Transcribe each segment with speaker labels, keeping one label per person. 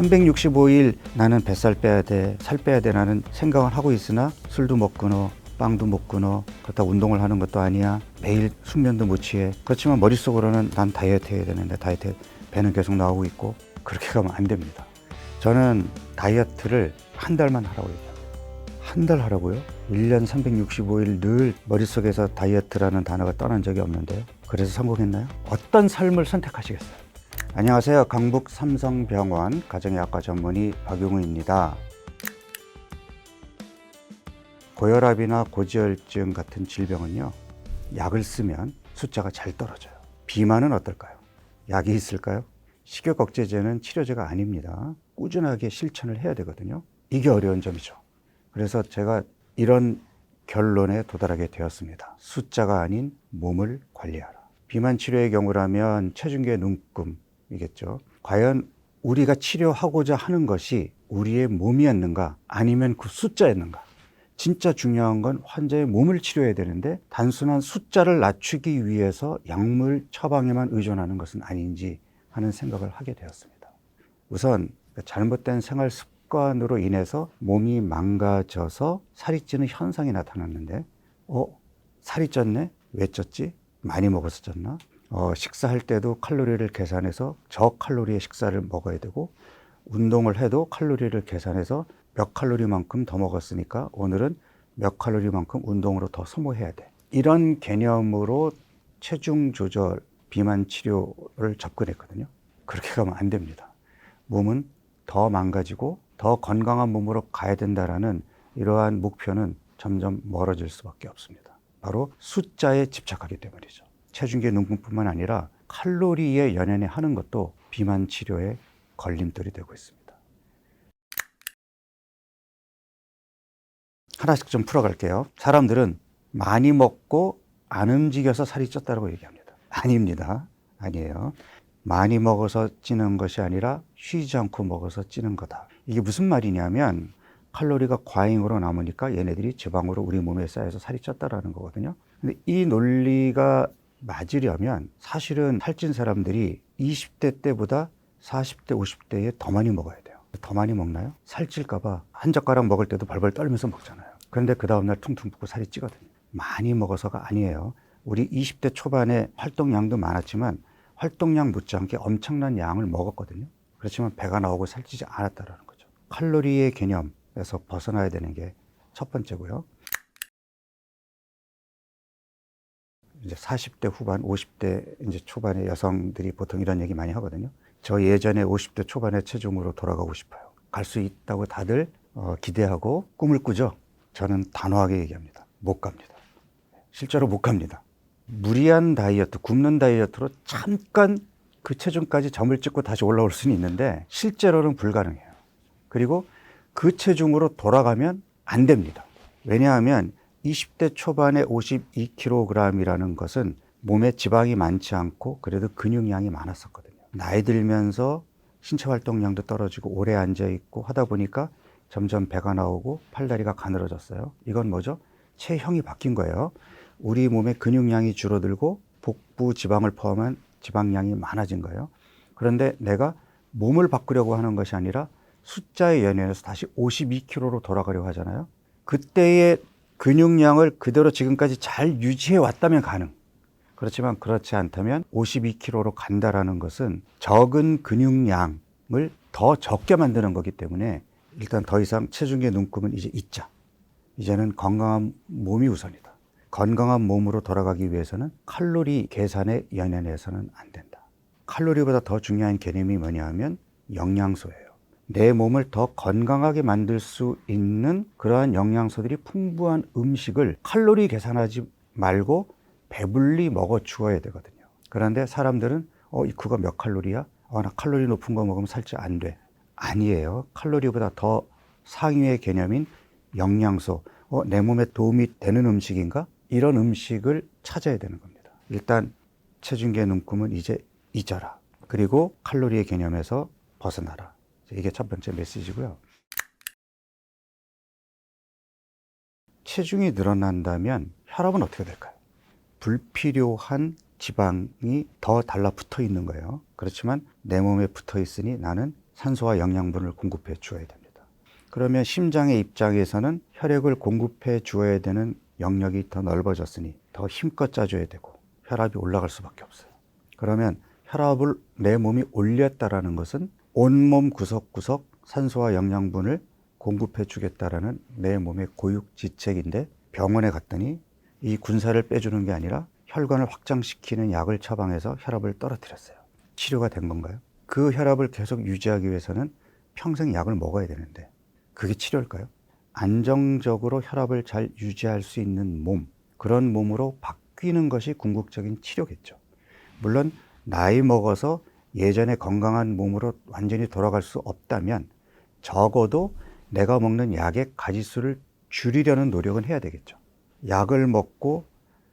Speaker 1: 365일 나는 뱃살 빼야 돼, 살 빼야 돼 라는 생각을 하고 있으나 술도 못 끊어, 빵도 못 끊어, 그렇다고 운동을 하는 것도 아니야, 매일 숙면도 못 취해. 그렇지만 머릿속으로는 난 다이어트 해야 되는데 다이어트 배는 계속 나오고 있고. 그렇게 가면 안 됩니다. 저는 다이어트를 한 달만 하라고 얘기합니다. 한 달 하라고요? 1년 365일 늘 머릿속에서 다이어트라는 단어가 떠난 적이 없는데요. 그래서 성공했나요? 어떤 삶을 선택하시겠어요? 안녕하세요. 강북 삼성병원 가정의학과 전문의 박용우입니다. 고혈압이나 고지혈증 같은 질병은요, 약을 쓰면 숫자가 잘 떨어져요. 비만은 어떨까요? 약이 있을까요? 식욕 억제제는 치료제가 아닙니다. 꾸준하게 실천을 해야 되거든요. 이게 어려운 점이죠. 그래서 제가 이런 결론에 도달하게 되었습니다. 숫자가 아닌 몸을 관리하라. 비만 치료의 경우라면 체중계 눈금이겠죠. 과연 우리가 치료하고자 하는 것이 우리의 몸이었는가 아니면 그 숫자였는가. 진짜 중요한 건 환자의 몸을 치료해야 되는데 단순한 숫자를 낮추기 위해서 약물 처방에만 의존하는 것은 아닌지 하는 생각을 하게 되었습니다. 우선 잘못된 생활 습관으로 인해서 몸이 망가져서 살이 찌는 현상이 나타났는데 살이 쪘네? 왜 쪘지? 많이 먹어서 쪘나? 식사할 때도 칼로리를 계산해서 저칼로리의 식사를 먹어야 되고, 운동을 해도 칼로리를 계산해서 몇 칼로리만큼 더 먹었으니까 오늘은 몇 칼로리만큼 운동으로 더 소모해야 돼. 이런 개념으로 체중 조절, 비만 치료를 접근했거든요. 그렇게 가면 안 됩니다. 몸은 더 망가지고 더 건강한 몸으로 가야 된다라는 이러한 목표는 점점 멀어질 수밖에 없습니다. 바로 숫자에 집착하기 때문이죠. 체중계 눈금뿐만 아니라 칼로리에 연연해 하는 것도 비만 치료의 걸림돌이 되고 있습니다. 하나씩 좀 풀어갈게요. 사람들은 많이 먹고 안 움직여서 살이 쪘다고 얘기합니다. 아닙니다. 아니에요. 많이 먹어서 찌는 것이 아니라 쉬지 않고 먹어서 찌는 거다. 이게 무슨 말이냐면 칼로리가 과잉으로 남으니까 얘네들이 지방으로 우리 몸에 쌓여서 살이 쪘다라는 거거든요. 근데 이 논리가 맞으려면 사실은 살찐 사람들이 20대 때보다 40대, 50대에 더 많이 먹어야 돼요. 더 많이 먹나요? 살찔까 봐 한 젓가락 먹을 때도 벌벌 떨면서 먹잖아요. 그런데 그 다음날 퉁퉁 붓고 살이 찌거든요. 많이 먹어서가 아니에요. 우리 20대 초반에 활동량도 많았지만 활동량 못지않게 엄청난 양을 먹었거든요. 그렇지만 배가 나오고 살찌지 않았다는 거죠. 칼로리의 개념에서 벗어나야 되는 게 첫 번째고요. 이제 40대 후반, 50대 이제 초반의 여성들이 보통 이런 얘기 많이 하거든요. 저 예전에 50대 초반의 체중으로 돌아가고 싶어요. 갈 수 있다고 다들 기대하고 꿈을 꾸죠. 저는 단호하게 얘기합니다. 못 갑니다. 실제로 못 갑니다. 무리한 다이어트, 굶는 다이어트로 잠깐 그 체중까지 점을 찍고 다시 올라올 수는 있는데 실제로는 불가능해요. 그리고 그 체중으로 돌아가면 안 됩니다. 왜냐하면 20대 초반에 52kg이라는 것은 몸에 지방이 많지 않고 그래도 근육량이 많았었거든요. 나이 들면서 신체 활동량도 떨어지고 오래 앉아있고 하다 보니까 점점 배가 나오고 팔다리가 가늘어졌어요. 이건 뭐죠? 체형이 바뀐 거예요. 우리 몸의 근육량이 줄어들고 복부 지방을 포함한 지방량이 많아진 거예요. 그런데 내가 몸을 바꾸려고 하는 것이 아니라 숫자에 연연해서 다시 52kg로 돌아가려고 하잖아요. 그때의 근육량을 그대로 지금까지 잘 유지해 왔다면 가능. 그렇지만 그렇지 않다면 52kg로 간다라는 것은 적은 근육량을 더 적게 만드는 거기 때문에 일단 더 이상 체중계 눈금은 이제 잊자. 이제는 건강한 몸이 우선이다. 건강한 몸으로 돌아가기 위해서는 칼로리 계산에 연연해서는 안 된다. 칼로리보다 더 중요한 개념이 뭐냐 하면 영양소예요. 내 몸을 더 건강하게 만들 수 있는 그러한 영양소들이 풍부한 음식을 칼로리 계산하지 말고 배불리 먹어 주어야 되거든요. 그런데 사람들은 그거 몇 칼로리야? 나 칼로리 높은 거 먹으면 살찌 안 돼. 아니에요. 칼로리보다 더 상위의 개념인 영양소, 내 몸에 도움이 되는 음식인가? 이런 음식을 찾아야 되는 겁니다. 일단 체중계 눈금은 이제 잊어라. 그리고 칼로리의 개념에서 벗어나라. 이게 첫 번째 메시지고요. 체중이 늘어난다면 혈압은 어떻게 될까요? 불필요한 지방이 더 달라붙어 있는 거예요. 그렇지만 내 몸에 붙어 있으니 나는 산소와 영양분을 공급해 주어야 됩니다. 그러면 심장의 입장에서는 혈액을 공급해 주어야 되는 영역이 더 넓어졌으니 더 힘껏 짜줘야 되고 혈압이 올라갈 수밖에 없어요. 그러면 혈압을 내 몸이 올렸다라는 것은 온몸 구석구석 산소와 영양분을 공급해 주겠다라는 내 몸의 고육지책인데, 병원에 갔더니 이 군살을 빼주는 게 아니라 혈관을 확장시키는 약을 처방해서 혈압을 떨어뜨렸어요. 치료가 된 건가요? 그 혈압을 계속 유지하기 위해서는 평생 약을 먹어야 되는데 그게 치료일까요? 안정적으로 혈압을 잘 유지할 수 있는 몸, 그런 몸으로 바뀌는 것이 궁극적인 치료겠죠. 물론 나이 먹어서 예전에 건강한 몸으로 완전히 돌아갈 수 없다면 적어도 내가 먹는 약의 가지수를 줄이려는 노력은 해야 되겠죠. 약을 먹고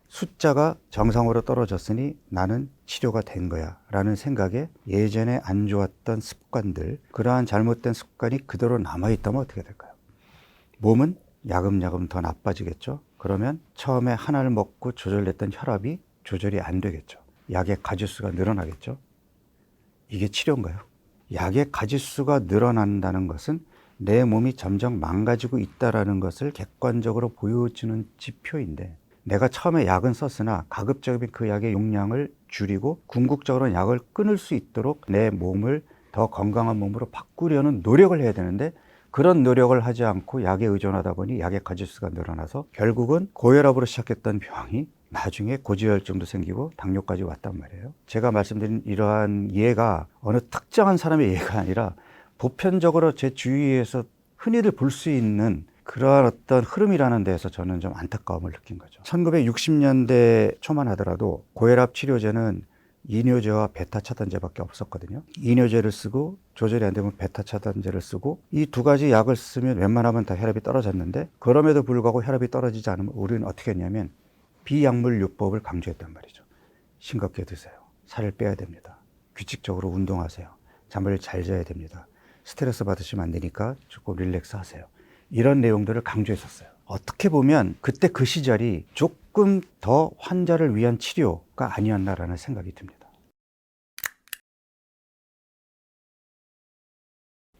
Speaker 1: 숫자가 정상으로 떨어졌으니 나는 치료가 된 거야 라는 생각에 예전에 안 좋았던 습관들, 그러한 잘못된 습관이 그대로 남아있다면 어떻게 될까요? 몸은 야금야금 더 나빠지겠죠. 그러면 처음에 하나를 먹고 조절했던 혈압이 조절이 안 되겠죠. 약의 가지수가 늘어나겠죠. 이게 치료인가요? 약의 가지수가 늘어난다는 것은 내 몸이 점점 망가지고 있다는 것을 객관적으로 보여주는 지표인데, 내가 처음에 약은 썼으나 가급적이면 그 약의 용량을 줄이고 궁극적으로 약을 끊을 수 있도록 내 몸을 더 건강한 몸으로 바꾸려는 노력을 해야 되는데, 그런 노력을 하지 않고 약에 의존하다 보니 약의 가지수가 늘어나서 결국은 고혈압으로 시작했던 병이 나중에 고지혈증도 생기고 당뇨까지 왔단 말이에요. 제가 말씀드린 이러한 예가 어느 특정한 사람의 예가 아니라 보편적으로 제 주위에서 흔히들 볼 수 있는 그러한 어떤 흐름이라는 데에서 저는 좀 안타까움을 느낀 거죠. 1960년대 초만 하더라도 고혈압 치료제는 이뇨제와 베타 차단제밖에 없었거든요. 이뇨제를 쓰고 조절이 안 되면 베타 차단제를 쓰고, 이 두 가지 약을 쓰면 웬만하면 다 혈압이 떨어졌는데, 그럼에도 불구하고 혈압이 떨어지지 않으면 우리는 어떻게 했냐면 비약물요법을 강조했단 말이죠. 싱겁게 드세요. 살을 빼야 됩니다. 규칙적으로 운동하세요. 잠을 잘 자야 됩니다. 스트레스 받으시면 안 되니까 조금 릴렉스 하세요. 이런 내용들을 강조했었어요. 어떻게 보면 그때 그 시절이 조금 더 환자를 위한 치료가 아니었나라는 생각이 듭니다.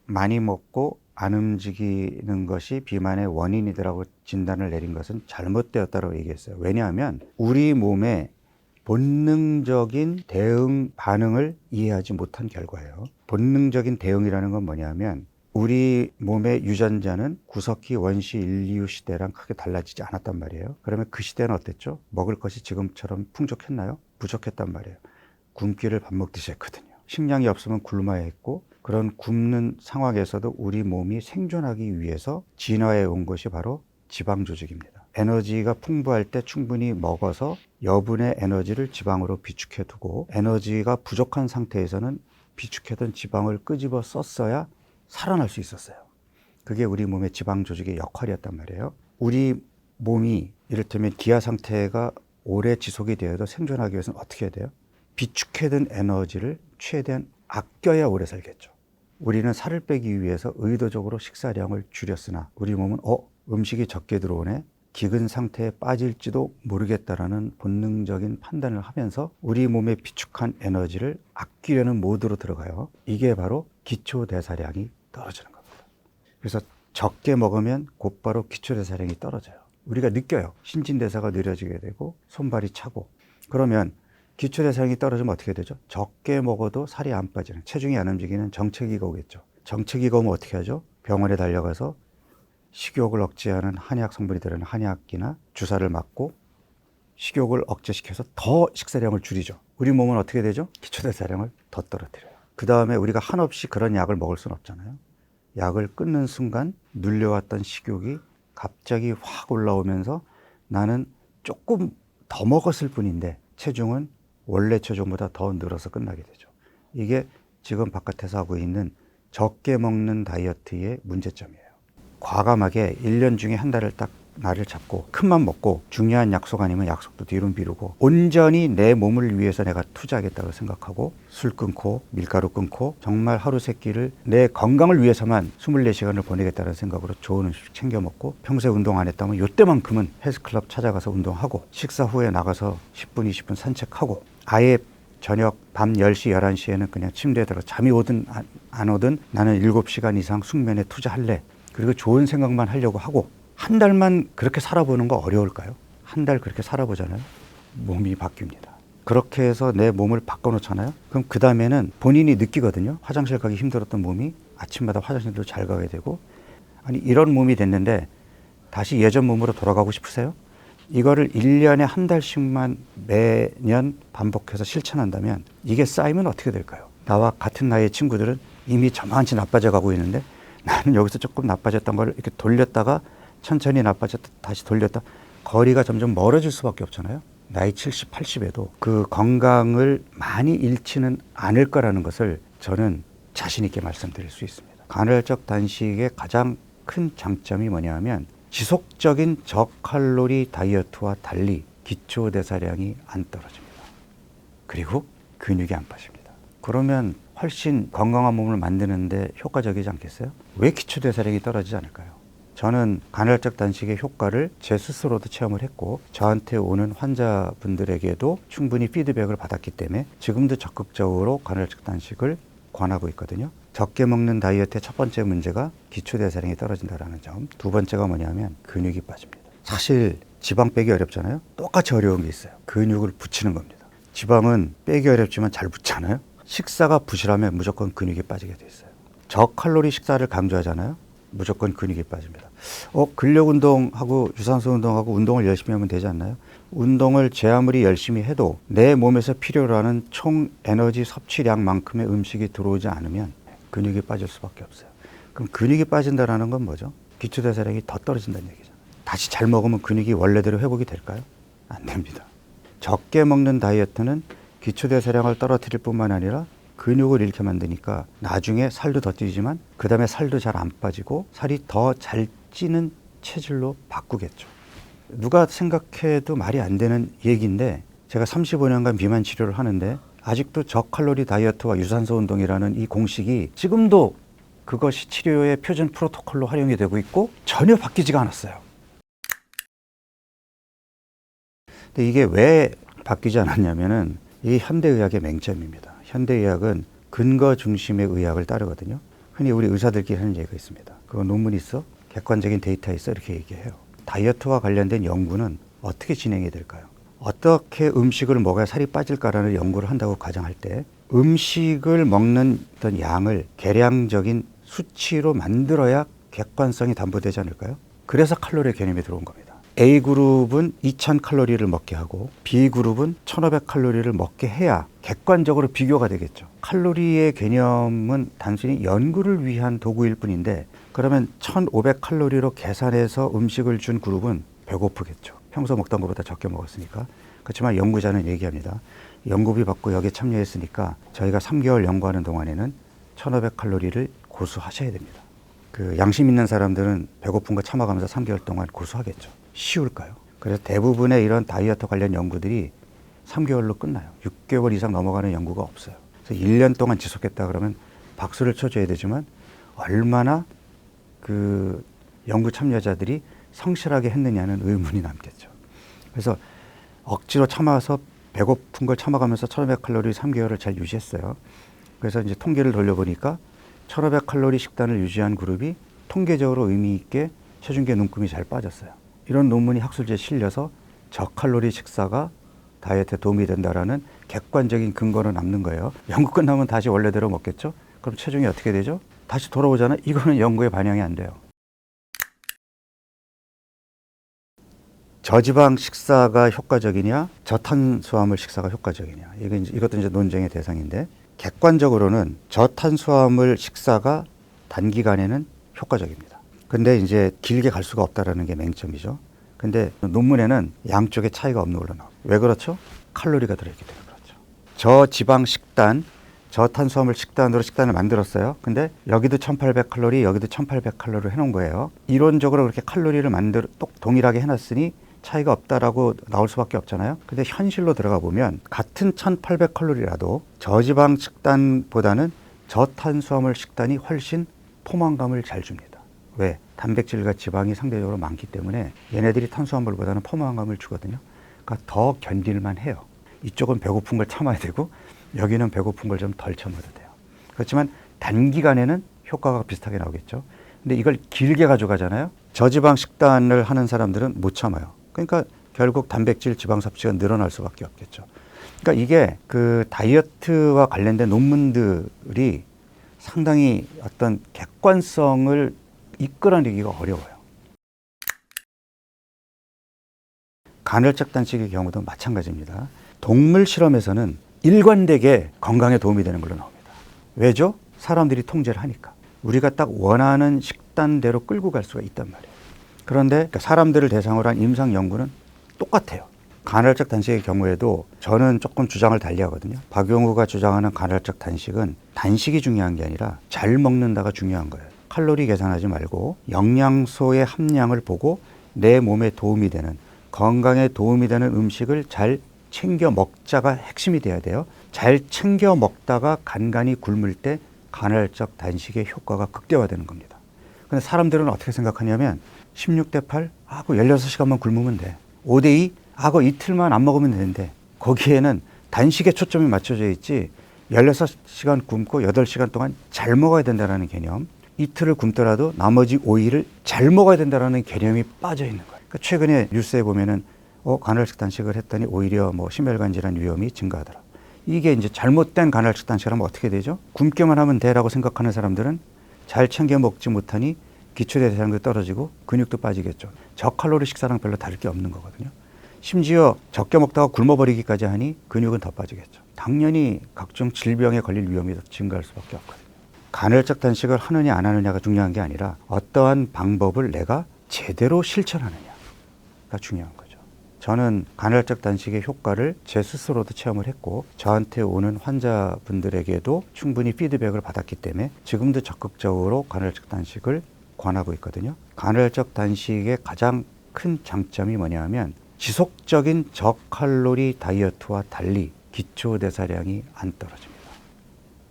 Speaker 1: 많이 먹고 안 움직이는 것이 비만의 원인이라고 진단을 내린 것은 잘못되었다고 얘기했어요. 왜냐하면 우리 몸의 본능적인 대응 반응을 이해하지 못한 결과예요. 본능적인 대응이라는 건 뭐냐면, 우리 몸의 유전자는 구석기 원시 인류 시대랑 크게 달라지지 않았단 말이에요. 그러면 그 시대는 어땠죠? 먹을 것이 지금처럼 풍족했나요? 부족했단 말이에요. 굶기를 밥 먹듯이 했거든요. 식량이 없으면 굶어야 했고, 그런 굶는 상황에서도 우리 몸이 생존하기 위해서 진화해 온 것이 바로 지방 조직입니다. 에너지가 풍부할 때 충분히 먹어서 여분의 에너지를 지방으로 비축해 두고, 에너지가 부족한 상태에서는 비축해둔 지방을 끄집어 썼어야 살아날 수 있었어요. 그게 우리 몸의 지방 조직의 역할이었단 말이에요. 우리 몸이 이를테면 기아 상태가 오래 지속이 되어도 생존하기 위해서는 어떻게 해야 돼요? 비축해둔 에너지를 최대한 아껴야 오래 살겠죠. 우리는 살을 빼기 위해서 의도적으로 식사량을 줄였으나 우리 몸은 음식이 적게 들어오네, 기근 상태에 빠질지도 모르겠다라는 본능적인 판단을 하면서 우리 몸에 비축한 에너지를 아끼려는 모드로 들어가요. 이게 바로 기초대사량이 떨어지는 겁니다. 그래서 적게 먹으면 곧바로 기초대사량이 떨어져요. 우리가 느껴요. 신진대사가 느려지게 되고 손발이 차고. 그러면 기초대사량이 떨어지면 어떻게 되죠? 적게 먹어도 살이 안 빠지는, 체중이 안 움직이는 정체기가 오겠죠. 정체기가 오면 어떻게 하죠? 병원에 달려가서 식욕을 억제하는 한약 성분이 들어있는 한약이나 주사를 맞고 식욕을 억제시켜서 더 식사량을 줄이죠. 우리 몸은 어떻게 되죠? 기초대사량을 더 떨어뜨려요. 그 다음에 우리가 한없이 그런 약을 먹을 수는 없잖아요. 약을 끊는 순간 눌려왔던 식욕이 갑자기 확 올라오면서 나는 조금 더 먹었을 뿐인데 체중은 원래 체중보다 더 늘어서 끝나게 되죠. 이게 지금 바깥에서 하고 있는 적게 먹는 다이어트의 문제점이에요. 과감하게 1년 중에 한 달을 딱 날을 잡고 큰맘 먹고 중요한 약속 아니면 약속도 뒤로 미루고 온전히 내 몸을 위해서 내가 투자하겠다고 생각하고 술 끊고 밀가루 끊고 정말 하루 세 끼를 내 건강을 위해서만 24시간을 보내겠다는 생각으로 좋은 음식 챙겨 먹고, 평소에 운동 안 했다면 이때만큼은 헬스클럽 찾아가서 운동하고 식사 후에 나가서 10분 20분 산책하고 아예 저녁 밤 10시, 11시에는 그냥 침대에 들어 잠이 오든 안 오든 나는 7시간 이상 숙면에 투자할래. 그리고 좋은 생각만 하려고 하고 한 달만 그렇게 살아보는 거 어려울까요? 한 달 그렇게 살아보잖아요. 몸이 바뀝니다. 그렇게 해서 내 몸을 바꿔놓잖아요. 그럼 그 다음에는 본인이 느끼거든요. 화장실 가기 힘들었던 몸이 아침마다 화장실도 잘 가게 되고 아니 이런 몸이 됐는데 다시 예전 몸으로 돌아가고 싶으세요? 이거를 1년에 한 달씩만 매년 반복해서 실천한다면 이게 쌓이면 어떻게 될까요? 나와 같은 나이의 친구들은 이미 저만치 나빠져 가고 있는데 나는 여기서 조금 나빠졌던 걸 이렇게 돌렸다가 천천히 나빠졌다 다시 돌렸다 거리가 점점 멀어질 수밖에 없잖아요. 나이 70, 80에도 그 건강을 많이 잃지는 않을 거라는 것을 저는 자신 있게 말씀드릴 수 있습니다. 간헐적 단식의 가장 큰 장점이 뭐냐 하면 지속적인 저칼로리 다이어트와 달리 기초대사량이 안 떨어집니다. 그리고 근육이 안 빠집니다. 그러면 훨씬 건강한 몸을 만드는데 효과적이지 않겠어요? 왜 기초대사량이 떨어지지 않을까요? 저는 간헐적 단식의 효과를 제 스스로도 체험을 했고 저한테 오는 환자분들에게도 충분히 피드백을 받았기 때문에 지금도 적극적으로 간헐적 단식을 권하고 있거든요. 적게 먹는 다이어트의 첫 번째 문제가 기초대사량이 떨어진다는 점. 두 번째가 뭐냐면 근육이 빠집니다. 사실 지방 빼기 어렵잖아요. 똑같이 어려운 게 있어요. 근육을 붙이는 겁니다. 지방은 빼기 어렵지만 잘 붙잖아요. 식사가 부실하면 무조건 근육이 빠지게 돼 있어요. 저칼로리 식사를 강조하잖아요. 무조건 근육이 빠집니다. 근력 운동하고 유산소 운동하고 운동을 열심히 하면 되지 않나요? 운동을 제 아무리 열심히 해도 내 몸에서 필요로 하는 총 에너지 섭취량만큼의 음식이 들어오지 않으면 근육이 빠질 수밖에 없어요. 그럼 근육이 빠진다는 건 뭐죠? 기초대사량이 더 떨어진다는 얘기죠. 다시 잘 먹으면 근육이 원래대로 회복이 될까요? 안 됩니다. 적게 먹는 다이어트는 기초대사량을 떨어뜨릴 뿐만 아니라 근육을 잃게 만드니까 나중에 살도 더 찌지만 그 다음에 살도 잘 안 빠지고 살이 더 잘 찌는 체질로 바꾸겠죠. 누가 생각해도 말이 안 되는 얘기인데 제가 35년간 비만 치료를 하는데 아직도 저칼로리 다이어트와 유산소 운동이라는 이 공식이 지금도 그것이 치료의 표준 프로토콜로 활용이 되고 있고 전혀 바뀌지가 않았어요. 근데 이게 왜 바뀌지 않았냐면은 이 현대의학의 맹점입니다. 현대의학은 근거 중심의 의학을 따르거든요. 흔히 우리 의사들끼리 하는 얘기가 있습니다. 그거 논문 있어? 객관적인 데이터 있어? 이렇게 얘기해요. 다이어트와 관련된 연구는 어떻게 진행이 될까요? 어떻게 음식을 먹어야 살이 빠질까라는 연구를 한다고 가정할 때 음식을 먹는 어떤 양을 계량적인 수치로 만들어야 객관성이 담보되지 않을까요? 그래서 칼로리 개념이 들어온 겁니다. A그룹은 2000칼로리를 먹게 하고 B그룹은 1500칼로리를 먹게 해야 객관적으로 비교가 되겠죠. 칼로리의 개념은 단순히 연구를 위한 도구일 뿐인데 그러면 1500칼로리로 계산해서 음식을 준 그룹은 배고프겠죠. 평소 먹던 것보다 적게 먹었으니까. 그렇지만 연구자는 얘기합니다. 연구비 받고 여기에 참여했으니까 저희가 3개월 연구하는 동안에는 1500칼로리를 고수하셔야 됩니다. 그 양심 있는 사람들은 배고픈 거 참아가면서 3개월 동안 고수하겠죠. 쉬울까요? 그래서 대부분의 이런 다이어트 관련 연구들이 3개월로 끝나요. 6개월 이상 넘어가는 연구가 없어요. 그래서 1년 동안 지속했다 그러면 박수를 쳐줘야 되지만 얼마나 그 연구 참여자들이 성실하게 했느냐는 의문이 남겠죠. 그래서 억지로 참아서 배고픈 걸 참아가면서 1500칼로리 3개월을 잘 유지했어요. 그래서 이제 통계를 돌려보니까 1500칼로리 식단을 유지한 그룹이 통계적으로 의미 있게 체중계 눈금이 잘 빠졌어요. 이런 논문이 학술지에 실려서 저칼로리 식사가 다이어트에 도움이 된다라는 객관적인 근거로 남는 거예요. 연구 끝나면 다시 원래대로 먹겠죠? 그럼 체중이 어떻게 되죠? 다시 돌아오잖아요. 이거는 연구에 반영이 안 돼요. 저지방 식사가 효과적이냐, 저탄수화물 식사가 효과적이냐. 이것도 이제 논쟁의 대상인데 객관적으로는 저탄수화물 식사가 단기간에는 효과적입니다. 근데 이제 길게 갈 수가 없다라는 게 맹점이죠. 근데 논문에는 양쪽에 차이가 없는 걸로 나와요. 왜 그렇죠? 칼로리가 들어있기 때문에 그렇죠. 저지방 식단, 저탄수화물 식단으로 식단을 만들었어요. 근데 여기도 1800칼로리, 여기도 1800칼로리를 해놓은 거예요. 이론적으로 그렇게 칼로리를 동일하게 해놨으니 차이가 없다라고 나올 수밖에 없잖아요. 근데 현실로 들어가 보면 같은 1800칼로리라도 저지방 식단보다는 저탄수화물 식단이 훨씬 포만감을 잘 줍니다. 왜? 단백질과 지방이 상대적으로 많기 때문에 얘네들이 탄수화물보다는 포만감을 주거든요. 그러니까 더 견딜만 해요. 이쪽은 배고픈 걸 참아야 되고 여기는 배고픈 걸 좀 덜 참아도 돼요. 그렇지만 단기간에는 효과가 비슷하게 나오겠죠. 근데 이걸 길게 가져가잖아요. 저지방 식단을 하는 사람들은 못 참아요. 그러니까 결국 단백질, 지방 섭취가 늘어날 수밖에 없겠죠. 그러니까 이게 그 다이어트와 관련된 논문들이 상당히 어떤 객관성을 이끌어내기가 어려워요. 간헐적 단식의 경우도 마찬가지입니다. 동물 실험에서는 일관되게 건강에 도움이 되는 걸로 나옵니다. 왜죠? 사람들이 통제를 하니까. 우리가 딱 원하는 식단대로 끌고 갈 수가 있단 말이에요. 그런데 사람들을 대상으로 한 임상 연구는 똑같아요. 간헐적 단식의 경우에도 저는 조금 주장을 달리하거든요. 박용우가 주장하는 간헐적 단식은 단식이 중요한 게 아니라 잘 먹는다가 중요한 거예요. 칼로리 계산하지 말고 영양소의 함량을 보고 내 몸에 도움이 되는, 건강에 도움이 되는 음식을 잘 챙겨 먹자가 핵심이 돼야 돼요. 잘 챙겨 먹다가 간간히 굶을 때 간헐적 단식의 효과가 극대화되는 겁니다. 근데 사람들은 어떻게 생각하냐면 16대 8 하고 16시간만 굶으면 돼. 5대 2 하고 이틀만 안 먹으면 되는데 거기에는 단식에 초점이 맞춰져 있지 16시간 굶고 8시간 동안 잘 먹어야 된다는 개념, 이틀을 굶더라도 나머지 5일을 잘 먹어야 된다는 개념이 빠져 있는 거예요. 그러니까 최근에 뉴스에 보면은 간헐적 단식을 했더니 오히려 뭐 심혈관 질환 위험이 증가하더라. 이게 이제 잘못된 간헐적 단식을 하면 어떻게 되죠? 굶기만 하면 돼라고 생각하는 사람들은 잘 챙겨 먹지 못하니 기초대사량도 떨어지고 근육도 빠지겠죠. 저칼로리 식사랑 별로 다를 게 없는 거거든요. 심지어 적게 먹다가 굶어버리기까지 하니 근육은 더 빠지겠죠. 당연히 각종 질병에 걸릴 위험이 더 증가할 수밖에 없거든요. 간헐적 단식을 하느냐 안 하느냐가 중요한 게 아니라 어떠한 방법을 내가 제대로 실천하느냐가 중요한 거죠. 저는 간헐적 단식의 효과를 제 스스로도 체험을 했고 저한테 오는 환자분들에게도 충분히 피드백을 받았기 때문에 지금도 적극적으로 간헐적 단식을 권하고 있거든요. 간헐적 단식의 가장 큰 장점이 뭐냐면 지속적인 저칼로리 다이어트와 달리 기초대사량이 안 떨어집니다.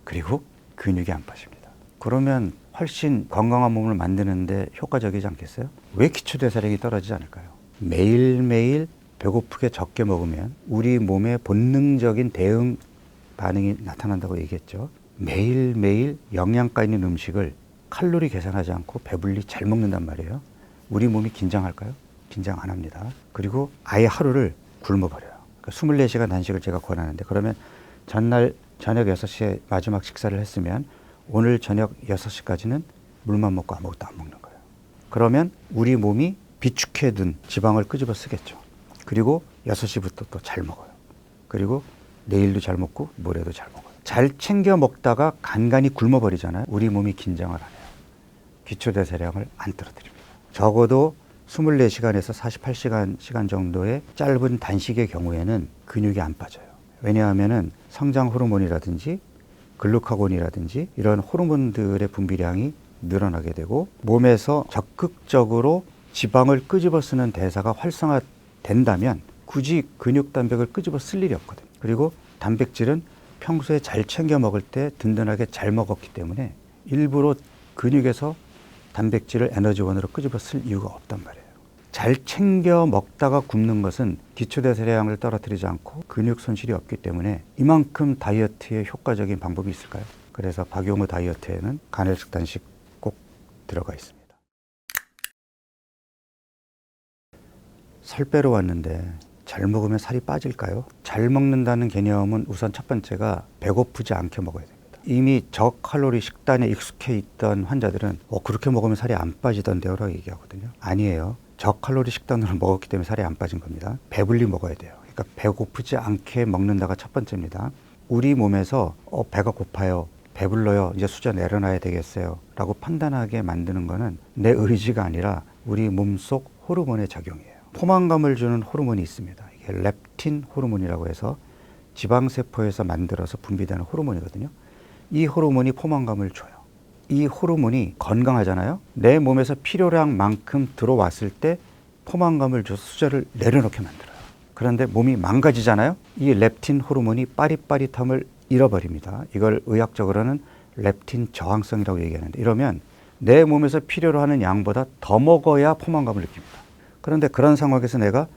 Speaker 1: 그리고 근육이 안 빠집니다. 그러면 훨씬 건강한 몸을 만드는데 효과적이지 않겠어요? 왜 기초대사량이 떨어지지 않을까요? 매일매일 배고프게 적게 먹으면 우리 몸의 본능적인 대응 반응이 나타난다고 얘기했죠. 매일매일 영양가 있는 음식을 칼로리 계산하지 않고 배불리 잘 먹는단 말이에요. 우리 몸이 긴장할까요? 긴장 안 합니다. 그리고 아예 하루를 굶어버려요. 그러니까 24시간 단식을 제가 권하는데 그러면 전날 저녁 6시에 마지막 식사를 했으면 오늘 저녁 6시까지는 물만 먹고 아무것도 안 먹는 거예요. 그러면 우리 몸이 비축해둔 지방을 끄집어 쓰겠죠. 그리고 6시부터 또 잘 먹어요. 그리고 내일도 잘 먹고 모레도 잘 먹어요. 잘 챙겨 먹다가 간간히 굶어버리잖아요. 우리 몸이 긴장을 안 해요. 기초대사량을 안 떨어뜨립니다. 적어도 24시간에서 48시간 정도의 짧은 단식의 경우에는 근육이 안 빠져요. 왜냐하면은 성장 호르몬이라든지 글루카곤이라든지 이런 호르몬들의 분비량이 늘어나게 되고 몸에서 적극적으로 지방을 끄집어 쓰는 대사가 활성화된다면 굳이 근육 단백을 끄집어 쓸 일이 없거든요. 그리고 단백질은 평소에 잘 챙겨 먹을 때 든든하게 잘 먹었기 때문에 일부러 근육에서 단백질을 에너지원으로 끄집어 쓸 이유가 없단 말이에요. 잘 챙겨 먹다가 굶는 것은 기초대사량을 떨어뜨리지 않고 근육 손실이 없기 때문에 이만큼 다이어트에 효과적인 방법이 있을까요? 그래서 박용우 다이어트에는 간헐적 단식 꼭 들어가 있습니다. 살 빼러 왔는데 잘 먹으면 살이 빠질까요? 잘 먹는다는 개념은 우선 첫 번째가 배고프지 않게 먹어야 됩니다. 이미 저칼로리 식단에 익숙해 있던 환자들은 그렇게 먹으면 살이 안 빠지던데요 라고 얘기하거든요. 아니에요. 저칼로리 식단으로 먹었기 때문에 살이 안 빠진 겁니다. 배불리 먹어야 돼요. 그러니까 배고프지 않게 먹는다가 첫 번째입니다. 우리 몸에서 배가 고파요, 배불러요, 이제 수저 내려놔야 되겠어요 라고 판단하게 만드는 거는 내 의지가 아니라 우리 몸속 호르몬의 작용이에요. 포만감을 주는 호르몬이 있습니다. 이게 렙틴 호르몬이라고 해서 지방세포에서 만들어서 분비되는 호르몬이거든요. 이 호르몬이 포만감을 줘요. 이 호르몬이 건강하잖아요. 내 몸에서 필요량만큼 들어왔을 때 포만감을 줘서 수저를 내려놓게 만들어요. 그런데 몸이 망가지잖아요. 이 렙틴 호르몬이 빠릿빠릿함을 잃어버립니다. 이걸 의학적으로는 렙틴 저항성이라고 얘기하는데 이러면 내 몸에서 필요로 하는 양보다 더 먹어야 포만감을 느낍니다. 그런데 그런 상황에서 내가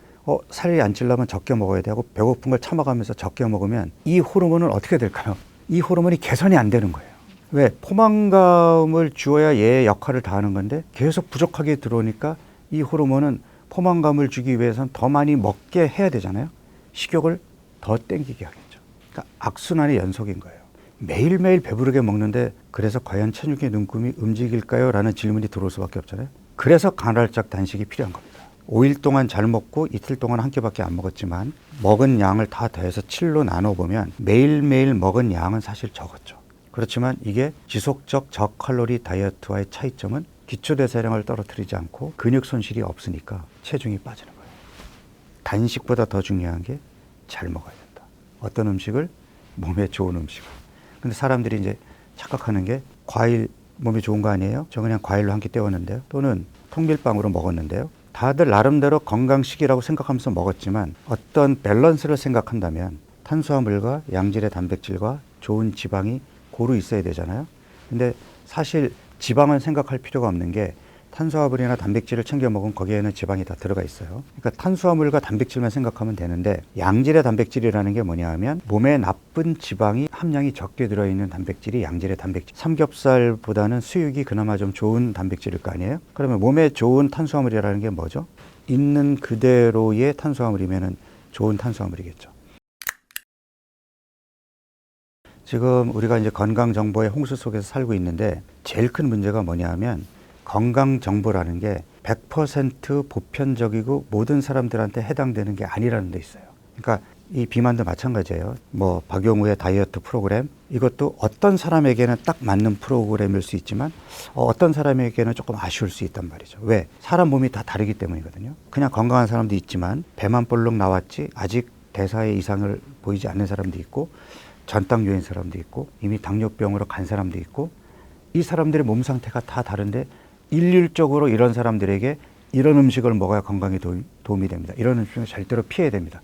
Speaker 1: 살이 안 찌려면 적게 먹어야 되고 배고픈 걸 참아가면서 적게 먹으면 이 호르몬은 어떻게 될까요? 이 호르몬이 개선이 안 되는 거예요. 왜? 포만감을 주어야 얘의 역할을 다하는 건데 계속 부족하게 들어오니까 이 호르몬은 포만감을 주기 위해서는 더 많이 먹게 해야 되잖아요. 식욕을 더 땡기게 하겠죠. 그러니까 악순환의 연속인 거예요. 매일매일 배부르게 먹는데 그래서 과연 체중의 눈금이 움직일까요? 라는 질문이 들어올 수밖에 없잖아요. 그래서 간헐적 단식이 필요한 겁니다. 5일 동안 잘 먹고 이틀 동안 한 끼밖에 안 먹었지만 먹은 양을 다 더해서 7로 나눠보면 매일매일 먹은 양은 사실 적었죠. 그렇지만 이게 지속적 저칼로리 다이어트와의 차이점은 기초대사량을 떨어뜨리지 않고 근육 손실이 없으니까 체중이 빠지는 거예요. 단식보다 더 중요한 게 잘 먹어야 된다. 어떤 음식을? 몸에 좋은 음식을. 근데 사람들이 이제 착각하는 게 과일 몸에 좋은 거 아니에요? 저 그냥 과일로 한 끼 때웠는데요. 또는 통밀빵으로 먹었는데요. 다들 나름대로 건강식이라고 생각하면서 먹었지만 어떤 밸런스를 생각한다면 탄수화물과 양질의 단백질과 좋은 지방이 고루 있어야 되잖아요. 근데 사실 지방은 생각할 필요가 없는 게 탄수화물이나 단백질을 챙겨 먹으면 거기에는 지방이 다 들어가 있어요. 그러니까 탄수화물과 단백질만 생각하면 되는데 양질의 단백질이라는 게 뭐냐 하면 몸에 나쁜 지방이 함량이 적게 들어있는 단백질이 양질의 단백질. 삼겹살보다는 수육이 그나마 좀 좋은 단백질일 거 아니에요? 그러면 몸에 좋은 탄수화물이라는 게 뭐죠? 있는 그대로의 탄수화물이면은 좋은 탄수화물이겠죠. 지금 우리가 이제 건강 정보의 홍수 속에서 살고 있는데 제일 큰 문제가 뭐냐 하면 건강 정보라는 게 100% 보편적이고 모든 사람들한테 해당되는 게 아니라는 데 있어요. 그러니까 이 비만도 마찬가지예요. 뭐 박용우의 다이어트 프로그램, 이것도 어떤 사람에게는 딱 맞는 프로그램일 수 있지만 어떤 사람에게는 조금 아쉬울 수 있단 말이죠. 왜? 사람 몸이 다 다르기 때문이거든요. 그냥 건강한 사람도 있지만 배만 볼록 나왔지 아직 대사의 이상을 보이지 않는 사람도 있고 전당뇨인 사람도 있고 이미 당뇨병으로 간 사람도 있고 이 사람들의 몸 상태가 다 다른데 일률적으로 이런 사람들에게 이런 음식을 먹어야 건강에 도움이 됩니다. 이런 음식을 절대로 피해야 됩니다.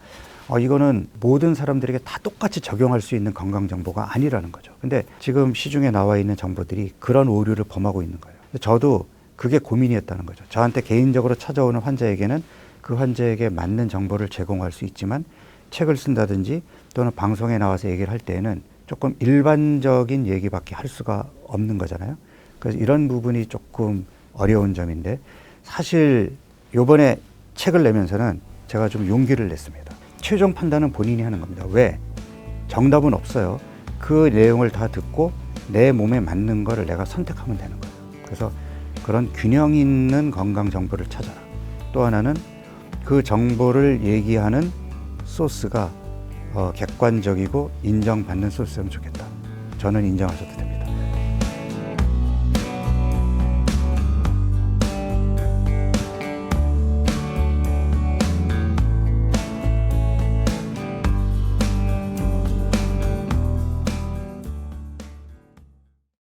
Speaker 1: 이거는 모든 사람들에게 다 똑같이 적용할 수 있는 건강 정보가 아니라는 거죠. 근데 지금 시중에 나와 있는 정보들이 그런 오류를 범하고 있는 거예요. 저도 그게 고민이었다는 거죠. 저한테 개인적으로 찾아오는 환자에게는 그 환자에게 맞는 정보를 제공할 수 있지만 책을 쓴다든지 또는 방송에 나와서 얘기를 할 때에는 조금 일반적인 얘기밖에 할 수가 없는 거잖아요. 그래서 이런 부분이 조금 어려운 점인데 사실 요번에 책을 내면서는 제가 좀 용기를 냈습니다. 최종 판단은 본인이 하는 겁니다. 왜? 정답은 없어요. 그 내용을 다 듣고 내 몸에 맞는 거를 내가 선택하면 되는 거예요. 그래서 그런 균형 있는 건강 정보를 찾아라. 또 하나는 그 정보를 얘기하는 소스가 객관적이고 인정받는 소스였으면 좋겠다. 저는 인정하셔도